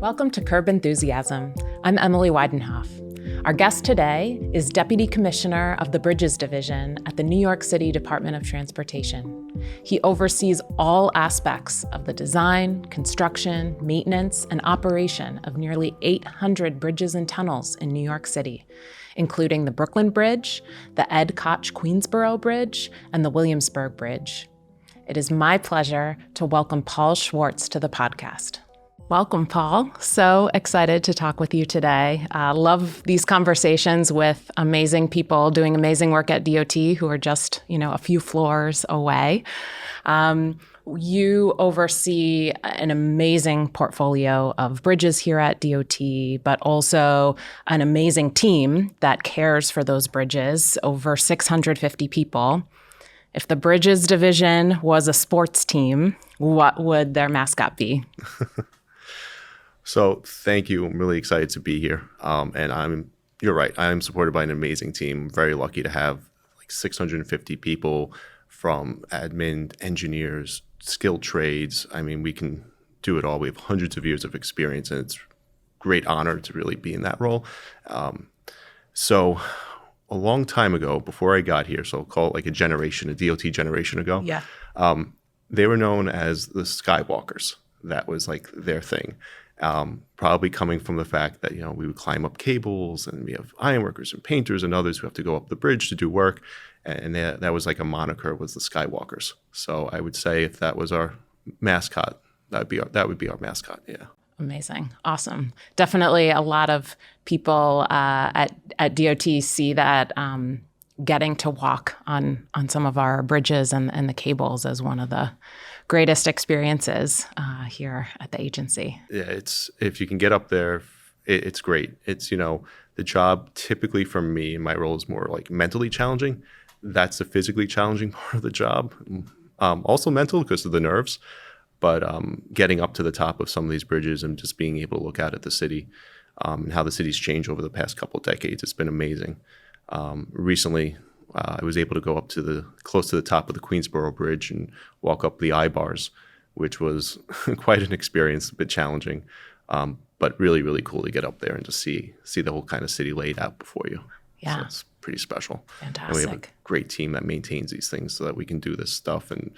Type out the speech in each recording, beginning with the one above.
Welcome to Curb Enthusiasm. I'm Emily Weidenhoff. Our guest today is Deputy Commissioner of the Bridges Division at the New York City Department of Transportation. He oversees all aspects of the design, construction, maintenance, and operation of nearly 800 bridges and tunnels in New York City, including the Brooklyn Bridge, the Ed Koch Queensboro Bridge, and the Williamsburg Bridge. It is my pleasure to welcome Paul Schwartz to the podcast. Welcome, Paul. So excited to talk with you today. Love these conversations with amazing people doing amazing work at DOT who are just, a few floors away. You oversee an amazing portfolio of bridges here at DOT, but also an amazing team that cares for those bridges, over 650 people. If the Bridges Division was a sports team, what would their mascot be? So thank you. I'm really excited to be here. You're right. I'm supported by an amazing team. I'm very lucky to have like 650 people from admin, engineers, skilled trades. We can do it all. We have hundreds of years of experience, and it's a great honor to really be in that role. So a long time ago, before I got here, so I'll call it like a DOT generation ago, they were known as the Skywalkers. That was like their thing. Probably coming from the fact that, we would climb up cables, and we have ironworkers and painters and others who have to go up the bridge to do work. And that was like a moniker, was the Skywalkers. So I would say if that was our mascot, that would be our mascot. Yeah. Amazing. Awesome. Definitely a lot of people at DOT see that getting to walk on some of our bridges and the cables as one of the greatest experiences here at the agency. Yeah, if you can get up there, it's great. It's, the job typically for me, my role is more like mentally challenging. That's the physically challenging part of the job. Also mental because of the nerves, but getting up to the top of some of these bridges and just being able to look out at the city and how the city's changed over the past couple of decades, it's been amazing. Recently, I was able to go up close to the top of the Queensboro Bridge and walk up the I-bars, which was quite an experience, a bit challenging, but really, really cool to get up there and just see the whole kind of city laid out before you. Yeah. So it's pretty special. Fantastic. And we have a great team that maintains these things so that we can do this stuff and,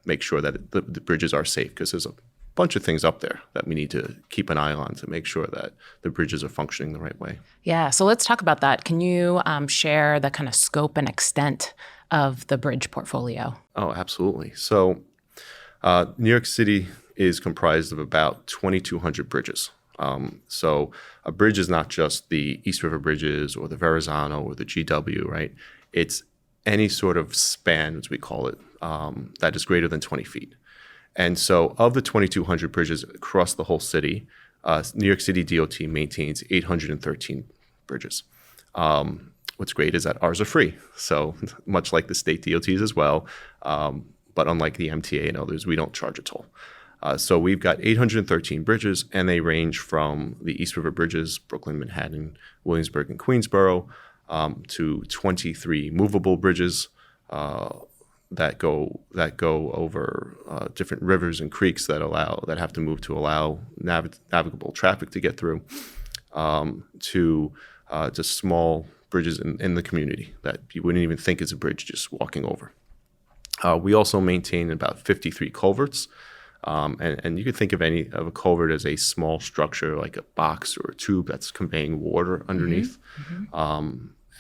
make sure that the bridges are safe, because there's a bunch of things up there that we need to keep an eye on to make sure that the bridges are functioning the right way. Yeah, so let's talk about that. Can you share the kind of scope and extent of the bridge portfolio? Oh, absolutely. So New York City is comprised of about 2,200 bridges. So a bridge is not just the East River bridges or the Verrazano or the GW, right? It's any sort of span, as we call it, that is greater than 20 feet. And so of the 2,200 bridges across the whole city, New York City DOT maintains 813 bridges. What's great is that ours are free. So much like the state DOTs as well, but unlike the MTA and others, we don't charge a toll. So we've got 813 bridges, and they range from the East River bridges, Brooklyn, Manhattan, Williamsburg, and Queensboro, to 23 movable bridges that go over different rivers and creeks that have to move to allow navigable traffic to get through, to just small bridges in the community that you wouldn't even think is a bridge, just walking over. We also maintain about 53 culverts, and you could think of a culvert as a small structure like a box or a tube that's conveying water underneath,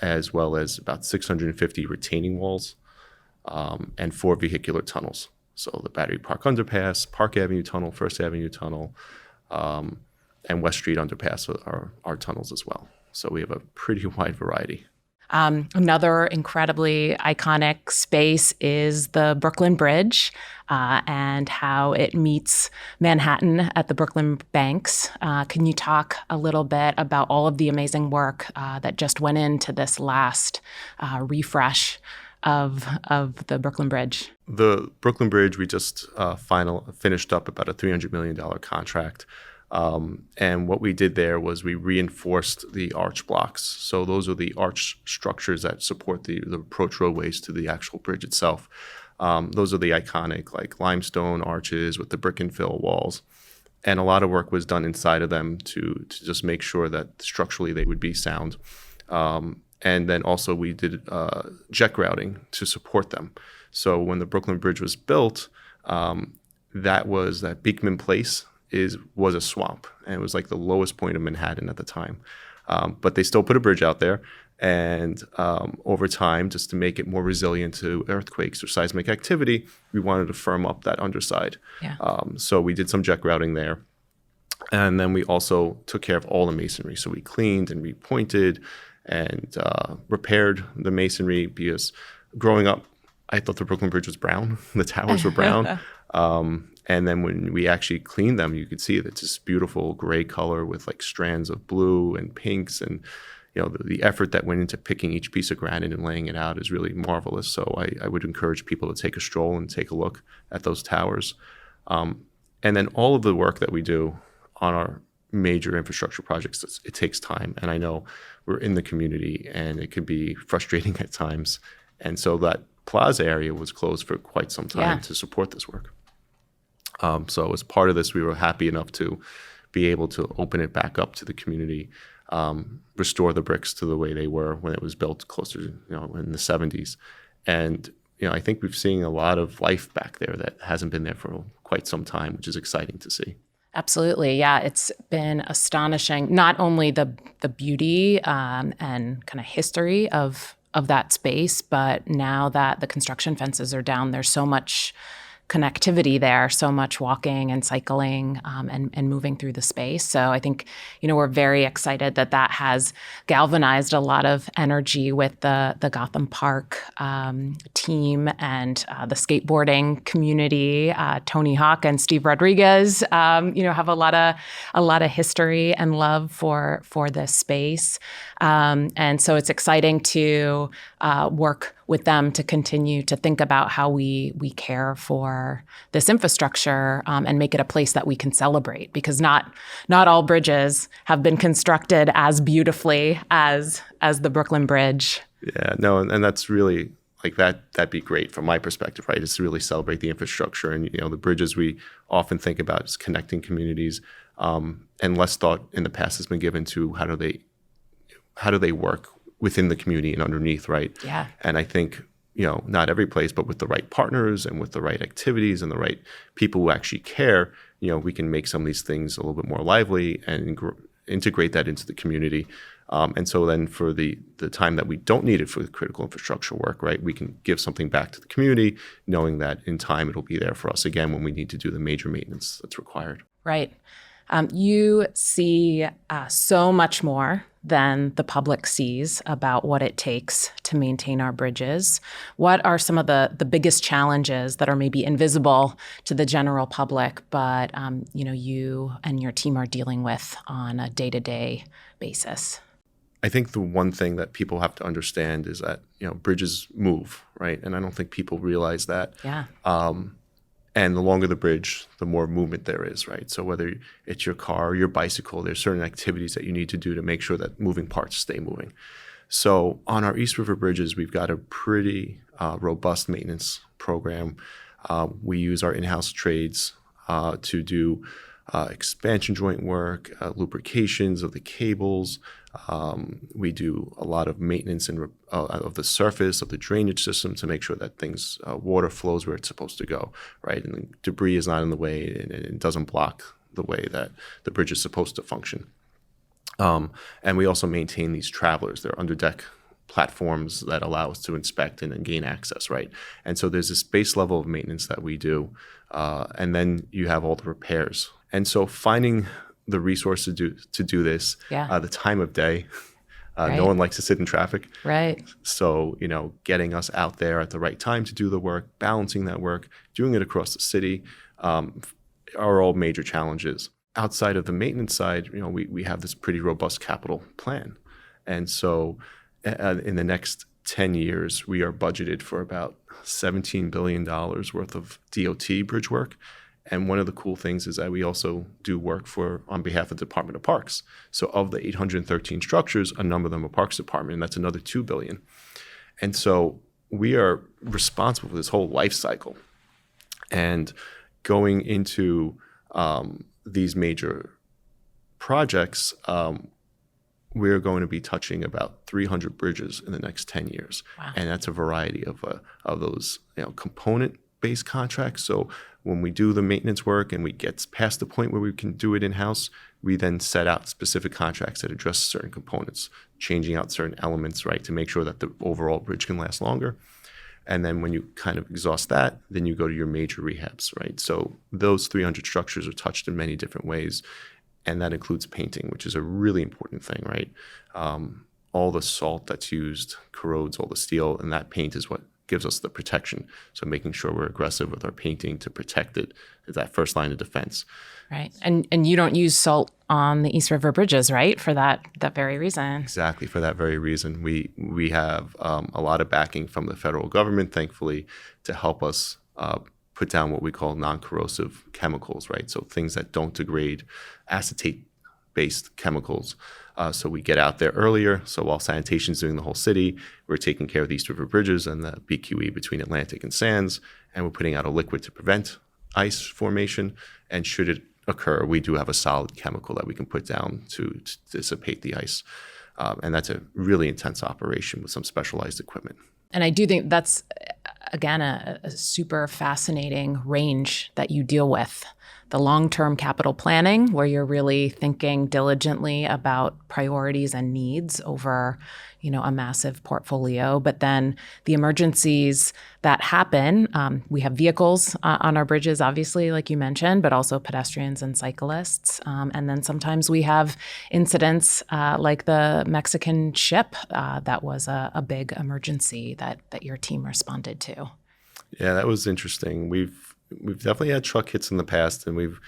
as well as about 650 retaining walls. And 4 vehicular tunnels. So the Battery Park Underpass, Park Avenue Tunnel, First Avenue Tunnel, and West Street Underpass are our tunnels as well. So we have a pretty wide variety. Another incredibly iconic space is the Brooklyn Bridge and how it meets Manhattan at the Brooklyn banks. Can you talk a little bit about all of the amazing work that just went into this last refresh of the Brooklyn Bridge? The Brooklyn Bridge, we just finished up about a $300 million contract. And what we did there was we reinforced the arch blocks. So those are the arch structures that support the approach roadways to the actual bridge itself. Those are the iconic like limestone arches with the brick and fill walls. And a lot of work was done inside of them to just make sure that structurally they would be sound. And then also we did jet grouting to support them. So when the Brooklyn Bridge was built, that Beekman Place was a swamp, and it was like the lowest point of Manhattan at the time. But they still put a bridge out there, and over time, just to make it more resilient to earthquakes or seismic activity, we wanted to firm up that underside. Yeah. So we did some jet grouting there. And then we also took care of all the masonry. So we cleaned and repointed and repaired the masonry, because growing up, I thought the Brooklyn Bridge was brown. The towers were brown. And then when we actually cleaned them, you could see it's this beautiful gray color with like strands of blue and pinks. And the effort that went into picking each piece of granite and laying it out is really marvelous. So I would encourage people to take a stroll and take a look at those towers. And then all of the work that we do on our major infrastructure projects, it takes time. And I know we're in the community and it can be frustrating at times. And so that plaza area was closed for quite some time to support this work. So as part of this, we were happy enough to be able to open it back up to the community, restore the bricks to the way they were when it was built closer to, in the 70s. And, I think we've seen a lot of life back there that hasn't been there for quite some time, which is exciting to see. Absolutely. Yeah, it's been astonishing, not only the beauty and kind of history of that space, but now that the construction fences are down, there's so much connectivity there, so much walking and cycling and moving through the space. So I think, we're very excited that has galvanized a lot of energy with the Gotham Park team and the skateboarding community. Tony Hawk and Steve Rodriguez, have a lot of history and love for this space. And so it's exciting to work with them to continue to think about how we care for this infrastructure and make it a place that we can celebrate, because not all bridges have been constructed as beautifully as the Brooklyn Bridge. Yeah, no, and that's really like that'd be great from my perspective, right? Is to really celebrate the infrastructure. And the bridges we often think about as connecting communities, and less thought in the past has been given to how do they work within the community and underneath, right? Yeah. And I think, not every place, but with the right partners and with the right activities and the right people who actually care, we can make some of these things a little bit more lively and integrate that into the community. And so then for the time that we don't need it for the critical infrastructure work, right, we can give something back to the community, knowing that in time it'll be there for us again when we need to do the major maintenance that's required. Right. You see so much more than the public sees about what it takes to maintain our bridges. What are some of the biggest challenges that are maybe invisible to the general public, but you and your team are dealing with on a day-to-day basis? I think the one thing that people have to understand is that bridges move, right? And I don't think people realize that. Yeah. And the longer the bridge, the more movement there is, right? So whether it's your car or your bicycle, there's certain activities that you need to do to make sure that moving parts stay moving. So on our East River bridges, we've got a pretty robust maintenance program. We use our in-house trades to do expansion joint work, lubrications of the cables. We do a lot of maintenance of the surface of the drainage system to make sure that water flows where it's supposed to go, right? And the debris is not in the way and it doesn't block the way that the bridge is supposed to function. And we also maintain these travelers. They're underdeck platforms that allow us to inspect and gain access, right? And so there's this base level of maintenance that we do. And then you have all the repairs. And so finding the resource to do this, the time of day, right. No one likes to sit in traffic. Right. So, getting us out there at the right time to do the work, balancing that work, doing it across the city, are all major challenges. Outside of the maintenance side, we have this pretty robust capital plan. And so in the next 10 years, we are budgeted for about $17 billion worth of DOT bridge work. And one of the cool things is that we also do work on behalf of the Department of Parks. So of the 813 structures, a number of them are Parks Department, and that's another $2 billion. And so we are responsible for this whole life cycle. And going into these major projects, we're going to be touching about 300 bridges in the next 10 years. Wow. And that's a variety of those component-based contracts. So when we do the maintenance work and we get past the point where we can do it in-house, we then set out specific contracts that address certain components, changing out certain elements, right, to make sure that the overall bridge can last longer. And then when you kind of exhaust that, then you go to your major rehabs, right? So those 300 structures are touched in many different ways. And that includes painting, which is a really important thing, right? All the salt that's used corrodes all the steel, and that paint is what gives us the protection. So making sure we're aggressive with our painting to protect it is that first line of defense. Right. And you don't use salt on the East River bridges, right? For that very reason. Exactly, for that very reason. We have a lot of backing from the federal government, thankfully, to help us put down what we call non-corrosive chemicals, right? So things that don't degrade, acetate-based chemicals. So we get out there earlier. So while sanitation's doing the whole city, we're taking care of the East River bridges and the BQE between Atlantic and Sands, and we're putting out a liquid to prevent ice formation. And should it occur, we do have a solid chemical that we can put down to dissipate the ice. And that's a really intense operation with some specialized equipment. And I do think that's, again, a super fascinating range that you deal with. The long-term capital planning, where you're really thinking diligently about priorities and needs over, a massive portfolio. But then the emergencies that happen, we have vehicles on our bridges, obviously, like you mentioned, but also pedestrians and cyclists. And then sometimes we have incidents like the Mexican ship that was a big emergency that your team responded to. Yeah, that was interesting. We've definitely had truck hits in the past, and we've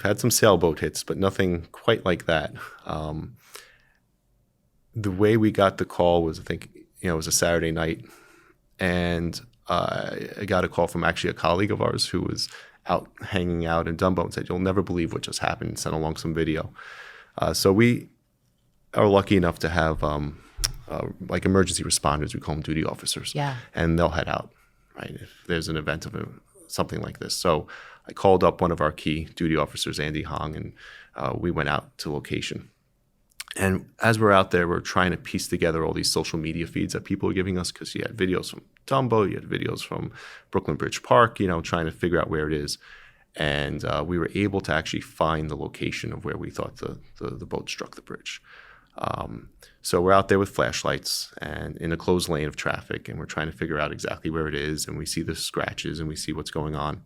had some sailboat hits, but nothing quite like that. The way we got the call was, I think, it was a Saturday night, and I got a call from actually a colleague of ours who was out hanging out in Dumbo and said, "You'll never believe what just happened," and sent along some video. So we are lucky enough to have like emergency responders, we call them duty officers, and they'll head out, right, if there's an event of something like this. So I called up one of our key duty officers, Andy Hong, and we went out to location. And as we're out there, we're trying to piece together all these social media feeds that people are giving us, because you had videos from Dumbo, you had videos from Brooklyn Bridge Park, trying to figure out where it is. And we were able to actually find the location of where we thought the boat struck the bridge. So we're out there with flashlights and in a closed lane of traffic, and we're trying to figure out exactly where it is, and we see the scratches and we see what's going on.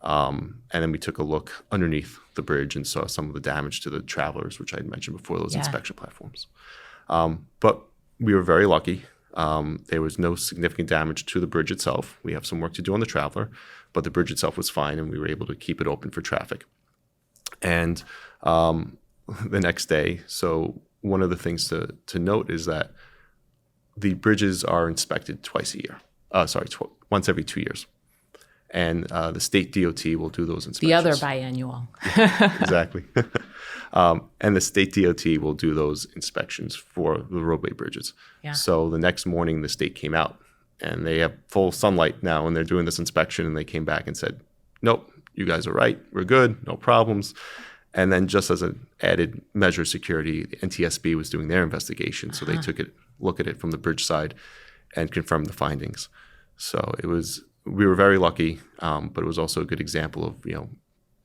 And then we took a look underneath the bridge and saw some of the damage to the travelers, which I had mentioned before, those inspection platforms. But we were very lucky. There was no significant damage to the bridge itself. We have some work to do on the traveler, but the bridge itself was fine, and we were able to keep it open for traffic. And the next day, so one of the things to note is that the bridges are inspected twice a year. Once every 2 years. And the state DOT will do those inspections. The other biannual. Exactly. And the state DOT will do those inspections for the roadway bridges. Yeah. So the next morning, the state came out, and they have full sunlight now, and they're doing this inspection, and they came back and said, "Nope, you guys are right. We're good. No problems." And then just as an added measure of security, the NTSB was doing their investigation. So they took a look at it from the bridge side and confirmed the findings. So we were very lucky, but it was also a good example of,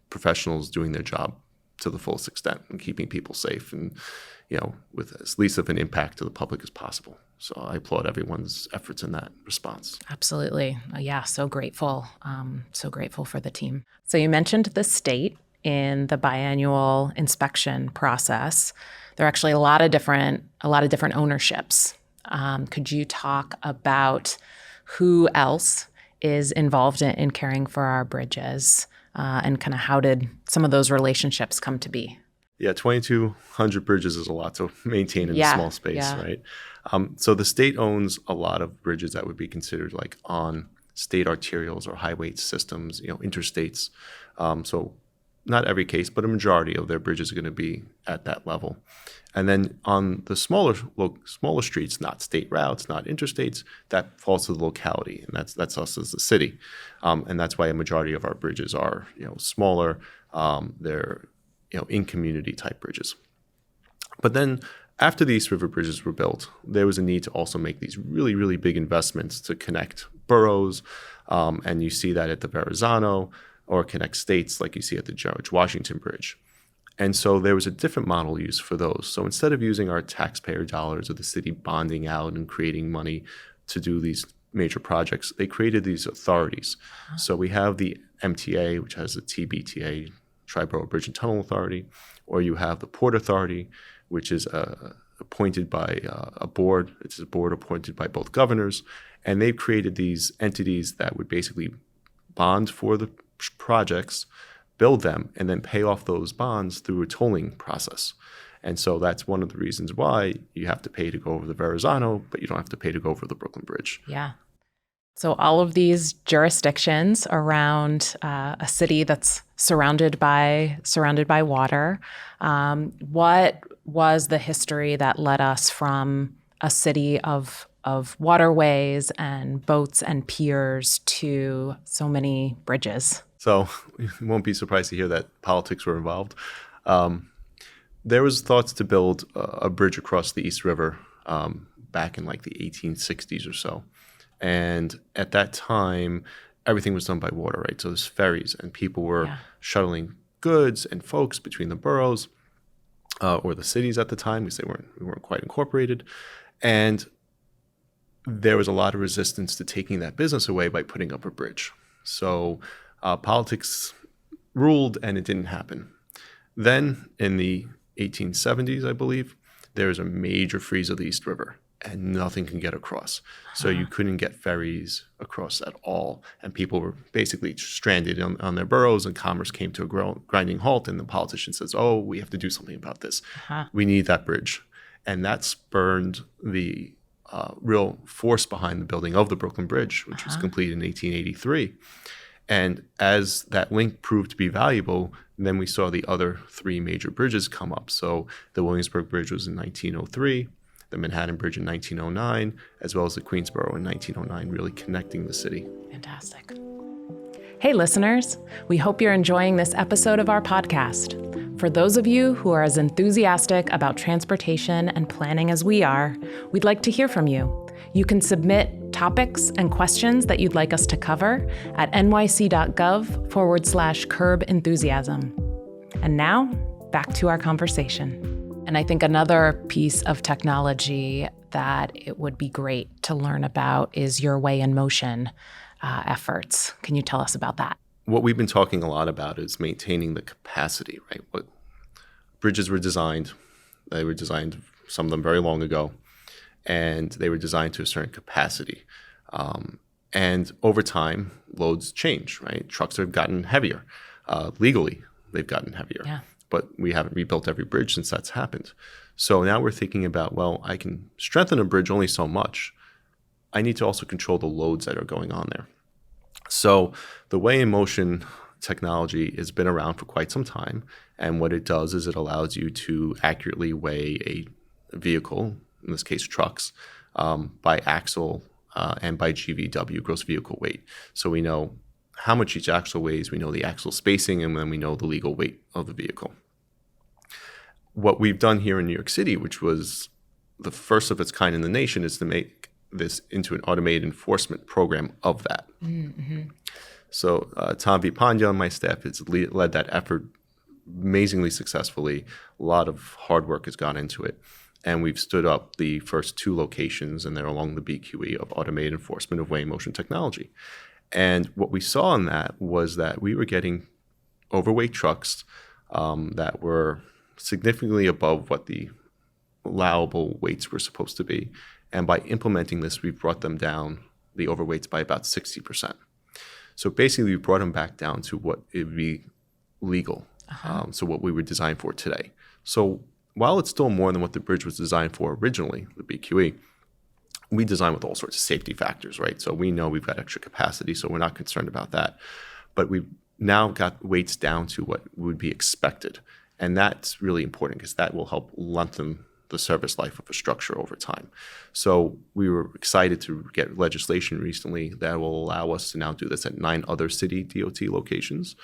professionals doing their job to the fullest extent and keeping people safe and, with as least of an impact to the public as possible. So I applaud everyone's efforts in that response. Absolutely. Yeah, so grateful. So grateful for the team. So you mentioned the state in the biannual inspection process. There are actually a lot of different ownerships. Could you talk about who else is involved in caring for our bridges, and kind of how did some of those relationships come to be? Yeah, 2,200 bridges is a lot to maintain in a small space, right? So the state owns a lot of bridges that would be considered like on state arterials or highway systems, interstates. So not every case, but a majority of their bridges are going to be at that level. And then on the smaller streets, not state routes, not interstates, that falls to the locality, and that's us as the city. And that's why a majority of our bridges are smaller, They're in-community type bridges. But then after the East River bridges were built, there was a need to also make these really, really big investments to connect boroughs. And you see that at the Verrazano, or connect states like you see at the George Washington Bridge. And so there was a different model used for those. So instead of using our taxpayer dollars or the city bonding out and creating money to do these major projects, they created these authorities. So we have the MTA, which has the TBTA, Tri-Borough Bridge and Tunnel Authority, or you have the Port Authority, which is appointed by a board. It's a board appointed by both governors, and they've created these entities that would basically bond for the projects, build them, and then pay off those bonds through a tolling process. And so that's one of the reasons why you have to pay to go over the Verrazano, but you don't have to pay to go over the Brooklyn Bridge. Yeah. So all of these jurisdictions around a city that's surrounded by water. What was the history that led us from a city of waterways and boats and piers to so many bridges? So you won't be surprised to hear that politics were involved. There was thoughts to build a bridge across the East River back in like the 1860s or so. And at that time, everything was done by water, right? So there's ferries, and people were shuttling goods and folks between the boroughs or the cities at the time, because we weren't quite incorporated. And there was a lot of resistance to taking that business away by putting up a bridge. So politics ruled, and it didn't happen. Then in the 1870s, I believe, there was a major freeze of the East River, and nothing can get across. So you couldn't get ferries across at all. And people were basically stranded on their boroughs, and commerce came to a grinding halt. And the politician says, oh, we have to do something about this. We need that bridge. And that spurned the real force behind the building of the Brooklyn Bridge, which was completed in 1883. And as that link proved to be valuable, then we saw the other three major bridges come up. So the Williamsburg Bridge was in 1903, the Manhattan Bridge in 1909, as well as the Queensboro in 1909, really connecting the city. Fantastic. Hey, listeners, we hope you're enjoying this episode of our podcast. For those of you who are as enthusiastic about transportation and planning as we are, we'd like to hear from you. You can submit topics and questions that you'd like us to cover at nyc.gov/curb enthusiasm. And now, back to our conversation. And I think another piece of technology that it would be great to learn about is your Way in Motion efforts. Can you tell us about that? What we've been talking a lot about is maintaining the capacity, right? What bridges were designed, they were designed, some of them very long ago, and they were designed to a certain capacity. And over time, loads change, right? Trucks have gotten heavier. Legally, they've gotten heavier. Yeah. But we haven't rebuilt every bridge since that's happened. So now we're thinking about, well, I can strengthen a bridge only so much. I need to also control the loads that are going on there. So the Way in Motion technology has been around for quite some time. And what it does is it allows you to accurately weigh a vehicle, in this case trucks, by axle and by GVW, gross vehicle weight. So we know how much each axle weighs, we know the axle spacing, and then we know the legal weight of the vehicle. What we've done here in New York City, which was the first of its kind in the nation, is to make this into an automated enforcement program of that. Mm-hmm. So Tom V. Pandya on my staff has led that effort amazingly successfully. A lot of hard work has gone into it. And we've stood up the first 2 locations, and they're along the BQE, of automated enforcement of Way in Motion technology. And what we saw in that was that we were getting overweight trucks that were significantly above what the allowable weights were supposed to be. And by implementing this, we've brought them down, the overweights, by about 60%. So basically, we brought them back down to what it would be legal, so what we were designed for today. So while it's still more than what the bridge was designed for originally, the BQE, we design with all sorts of safety factors, right? So we know we've got extra capacity, so we're not concerned about that. But we've now got weights down to what would be expected. And that's really important because that will help lengthen the service life of a structure over time. So we were excited to get legislation recently that will allow us to now do this at 9 other city DOT locations.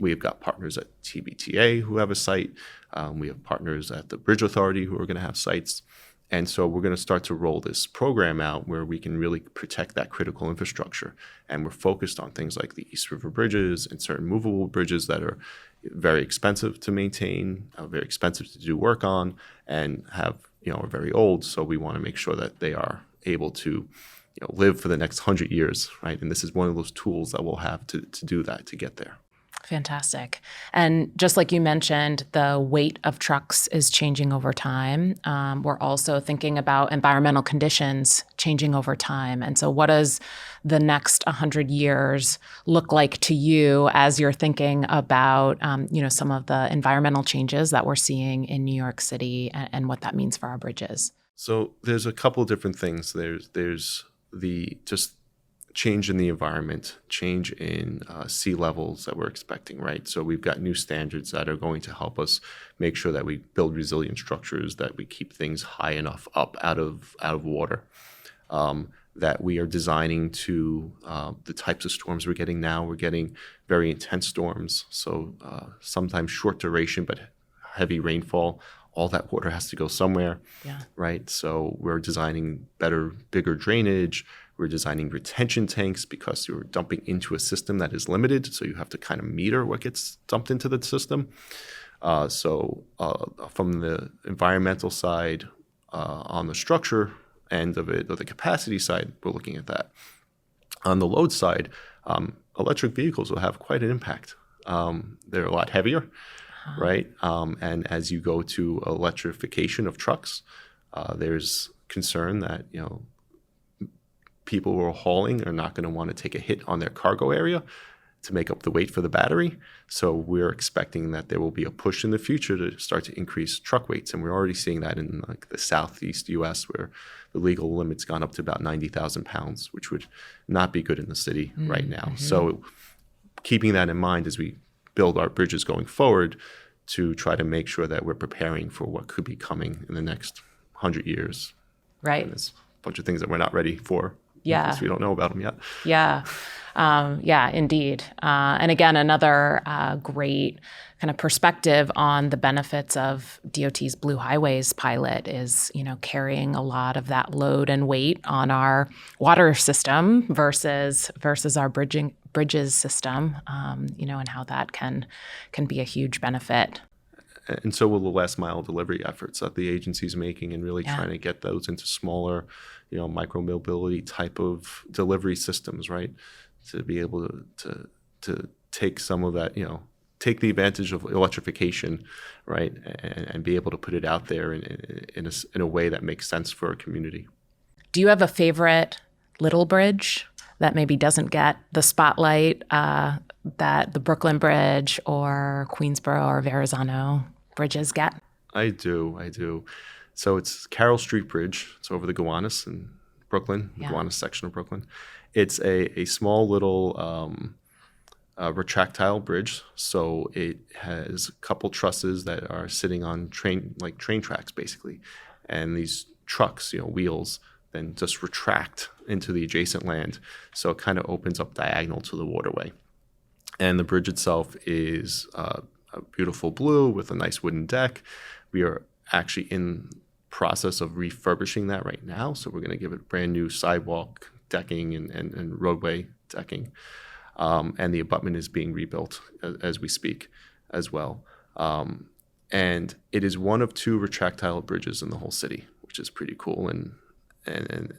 We've got partners at TBTA who have a site. We have partners at the Bridge Authority who are going to have sites. And so we're going to start to roll this program out where we can really protect that critical infrastructure. And we're focused on things like the East River bridges and certain movable bridges that are very expensive to maintain, very expensive to do work on, and are very old. So we want to make sure that they are able to live for the next 100 years, right? And this is one of those tools that we'll have to do that, to get there. Fantastic. And just like you mentioned, the weight of trucks is changing over time. We're also thinking about environmental conditions changing over time. And so what does the next 100 years look like to you as you're thinking about, some of the environmental changes that we're seeing in New York City and what that means for our bridges? So there's a couple of different things. There's the just change in the environment, change in sea levels that we're expecting, right? So we've got new standards that are going to help us make sure that we build resilient structures, that we keep things high enough up out of water, that we are designing to the types of storms we're getting now. We're getting very intense storms, so sometimes short duration but heavy rainfall. All that water has to go somewhere, right? So we're designing better, bigger drainage. We're designing retention tanks because you're dumping into a system that is limited, so you have to kind of meter what gets dumped into the system. So from the environmental side, on the structure end of it, or the capacity side, we're looking at that. On the load side, electric vehicles will have quite an impact. They're a lot heavier, right? And as you go to electrification of trucks, there's concern that, people who are hauling are not going to want to take a hit on their cargo area to make up the weight for the battery. So we're expecting that there will be a push in the future to start to increase truck weights. And we're already seeing that in the Southeast U.S., where the legal limit's gone up to about 90,000 pounds, which would not be good in the city right now. Mm-hmm. So keeping that in mind as we build our bridges going forward, to try to make sure that we're preparing for what could be coming in the next 100 years. Right. And there's a bunch of things that we're not ready for. Yeah. Because we don't know about them yet. Yeah, indeed. And again, another great kind of perspective on the benefits of DOT's Blue Highways pilot is, carrying a lot of that load and weight on our water system versus our bridges system, and how that can be a huge benefit. And so will the last mile delivery efforts that the agency's making, and really trying to get those into smaller, micro-mobility type of delivery systems, right? To be able to take some of that, take the advantage of electrification, right? And be able to put it out there in a way that makes sense for a community. Do you have a favorite little bridge that maybe doesn't get the spotlight that the Brooklyn Bridge or Queensboro or Verrazano bridges get? I do. So it's Carroll Street Bridge. It's over the Gowanus in Brooklyn, the Gowanus section of Brooklyn. It's a small little retractile bridge. So it has a couple trusses that are sitting on train tracks, basically. And these trucks, wheels, then just retract into the adjacent land. So it kind of opens up diagonal to the waterway. And the bridge itself is a beautiful blue with a nice wooden deck. We are actually in process of refurbishing that right now. So we're going to give it brand new sidewalk decking and roadway decking. And the abutment is being rebuilt as we speak as well. And it is one of 2 retractile bridges in the whole city, which is pretty cool. And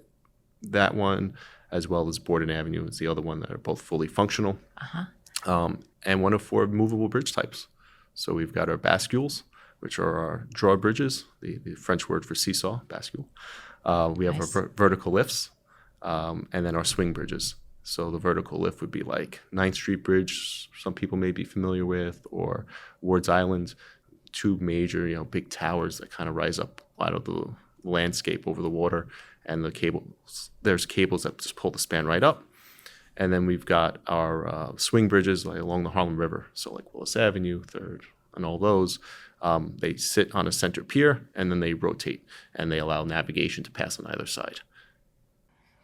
that one, as well as Borden Avenue, is the other one that are both fully functional. And one of 4 movable bridge types. So we've got our bascules, which are our drawbridges, the French word for seesaw, bascule. We have our vertical lifts, and then our swing bridges. So the vertical lift would be like 9th Street Bridge, some people may be familiar with, or Ward's Island, 2 major, big towers that kind of rise up out of the landscape over the water. And there's cables that just pull the span right up. And then we've got our swing bridges along the Harlem River. So like Willis Avenue, 3rd, on all those, they sit on a center pier and then they rotate and they allow navigation to pass on either side.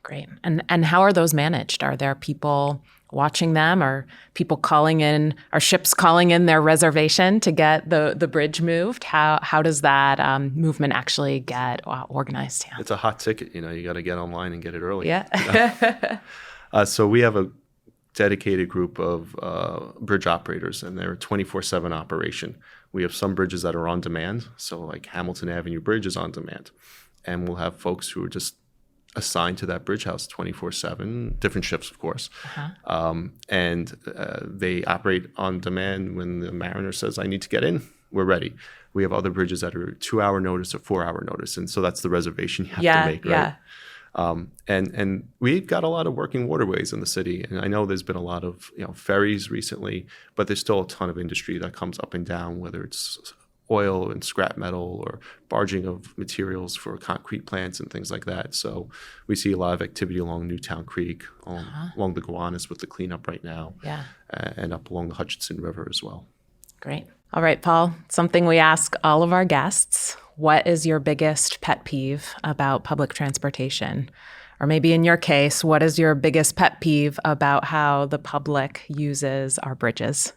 Great. And how are those managed? Are there people watching them, or people calling in, are ships calling in their reservation to get the bridge moved? How does that movement actually get organized? Yeah. It's a hot ticket. You got to get online and get it early. Yeah. So we have a dedicated group of bridge operators, and they're a 24/7 operation. We have some bridges that are on demand. So like Hamilton Avenue Bridge is on demand. And we'll have folks who are just assigned to that bridge house 24/7, different shifts, of course. And they operate on demand. When the mariner says, I need to get in, we're ready. We have other bridges that are 2-hour notice or 4-hour notice. And so that's the reservation you have to make, right? And we've got a lot of working waterways in the city. And I know there's been a lot of ferries recently, but there's still a ton of industry that comes up and down, whether it's oil and scrap metal or barging of materials for concrete plants and things like that. So we see a lot of activity along Newtown Creek, along the Gowanus with the cleanup right now, and up along the Hutchinson River as well. Great. All right, Paul, something we ask all of our guests. What is your biggest pet peeve about public transportation? Or maybe in your case, what is your biggest pet peeve about how the public uses our bridges?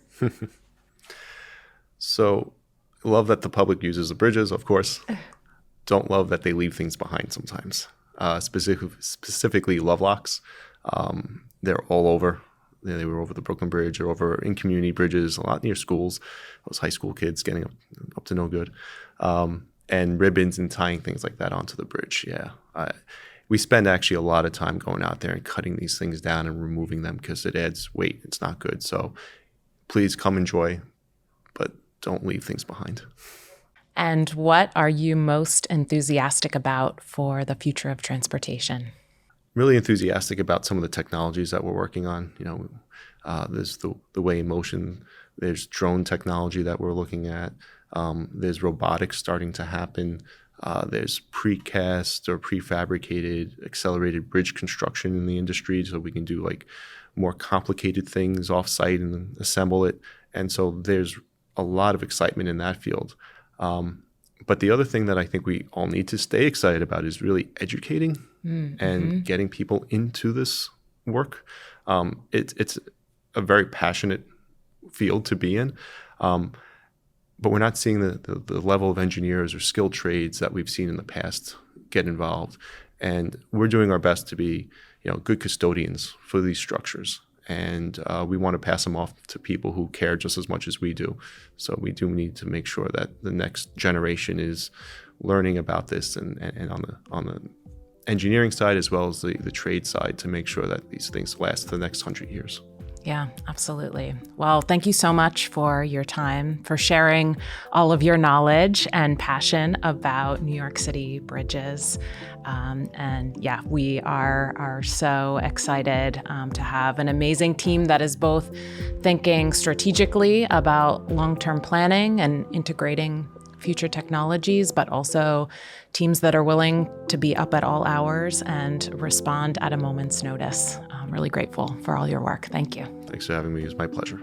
So, love that the public uses the bridges, of course. Don't love that they leave things behind sometimes. Specifically love locks. They're all over. They were over the Brooklyn Bridge or over in community bridges, a lot near schools. Those high school kids getting up to no good. And ribbons and tying things like that onto the bridge. Yeah. We spend actually a lot of time going out there and cutting these things down and removing them because it adds weight. It's not good. So please come enjoy, but don't leave things behind. And what are you most enthusiastic about for the future of transportation? Really enthusiastic about some of the technologies that we're working on. There's the way in motion. There's drone technology that we're looking at. There's robotics starting to happen. There's precast or prefabricated accelerated bridge construction in the industry, so we can do like more complicated things off-site and assemble it. And so there's a lot of excitement in that field. But the other thing that I think we all need to stay excited about is really educating and getting people into this work. It's a very passionate field to be in. But we're not seeing the level of engineers or skilled trades that we've seen in the past get involved. And we're doing our best to be good custodians for these structures. And we want to pass them off to people who care just as much as we do. So we do need to make sure that the next generation is learning about this and on the engineering side as well as the trade side to make sure that these things last the next 100 years. Yeah, absolutely. Well, thank you so much for your time, for sharing all of your knowledge and passion about New York City bridges. And yeah, we are so excited to have an amazing team that is both thinking strategically about long-term planning and integrating future technologies, but also teams that are willing to be up at all hours and respond at a moment's notice. I'm really grateful for all your work. Thank you. Thanks for having me. It was my pleasure.